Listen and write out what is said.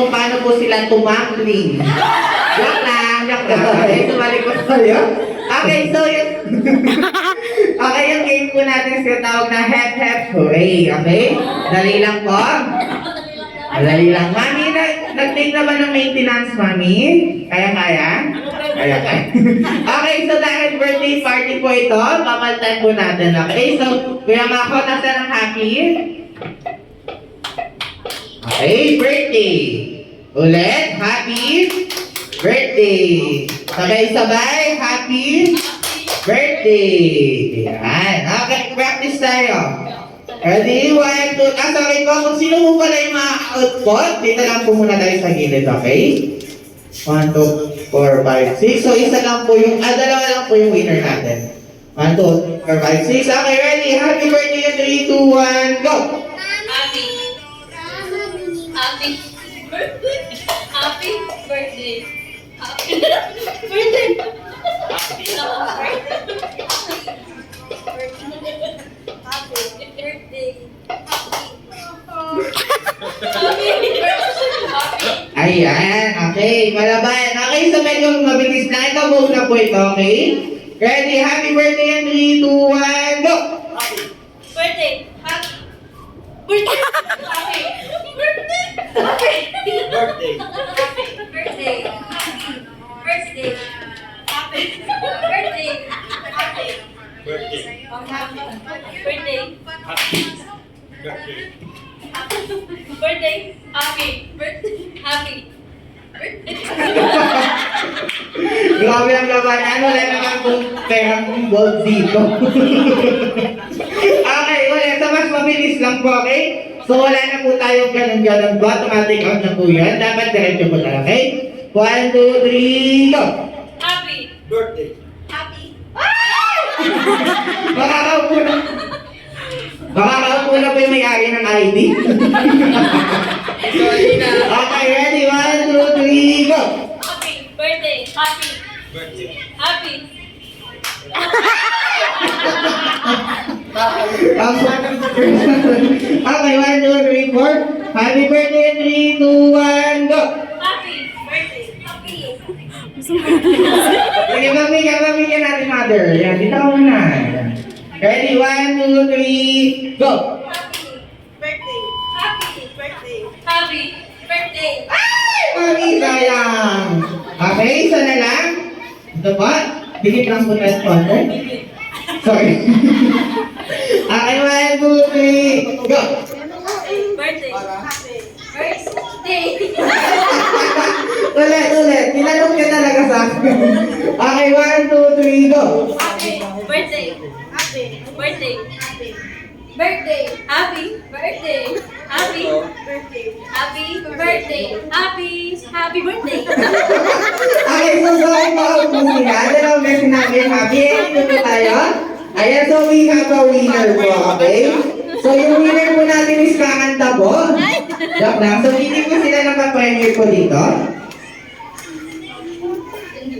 kung paano po sila tumakling. Joke lang. Okay, sumali ko sa'yo. Okay, so yun. Okay, yung game po natin is tawag na Hep Hep Hooray. Okay? Dali lang po. Dali lang. Mami, nag-take na ba ng maintenance, Mami? Kaya-kaya? Kaya-kaya. Okay, so dahil birthday party po ito, papalitan po natin. Okay, so Kuya Mako, nasa ng happy? Okay, birthday. Ulit, happy birthday. Okay, sabay, happy birthday. Yan. Okay, practice tayo. Ready? 1, 2, sorry po, kung sino mo pala yung mga output, dito lang po muna tayo sa gilid, okay? 1, 2, 4, 5, 6. So, isa lang po yung, dalawa lang po yung winner natin. 1, 2, 4, 5, 6. Okay, ready? Happy birthday in 3, 2, 1, go! Happy. Happy. Happy birthday. Happy birthday. Happy birthday. Ayan, okay, malaban. Okay, so medyo mabilis na. Ito, move na po ito, okay? Ready? Happy birthday in 3, 2, 1, go! Birthday. Happy. Birthday. Happy. Birthday. Happy. Birthday. Happy birthday. Birthday. Happy birthday. Happy Birthday. birthday. Happy birthday. Birthday. Happy birthday. Happy birthday. Grabe ang labanan. Wala naman kung perang gold dito. Okay, ulit. So, mas mabilis lang po, okay? So, wala na po tayong ganun-ganun po. Automatic out na po yan. Dapat diretso po na, okay? 1, 2, 3, go! Happy. Birthday. Happy. Makakaupo na. Makakaupo na po yung may-ari ng ID. Okay, ready? 1, 2, 3, go! Happy birthday. Happy. Birthday. Happy. Okay, 1, 2, 3, 4. Happy birthday, 3, 2, 1, go! Happy birthday. Happy. Sige, pamigyan natin, mother. Yan, dito ka muna. Yan. Ready, 1, 2, 3, go! Happy birthday. Happy birthday. Happy birthday. Ay! Mami, sayang! Okay, isa na lang. Ito po. Bigit lang po tayo sponsor. Sorry. Okay, 1, 2, 3, go! Birthday. Happy birthday. Ulit. Tinanong ka talaga sa akin. Okay, 1, 2, 3, go! Happy birthday. Happy birthday. Happy birthday. Happy birthday. Happy birthday. Happy birthday. Happy birthday. Okay, so sorry po ako po sila. Dalawang beses namin happy. Ito po tayo. Ayan, so we have a winner po, okay? So yung winner po natin is kakanta po. Joke lang. So hindi po sila nakapremiere po dito.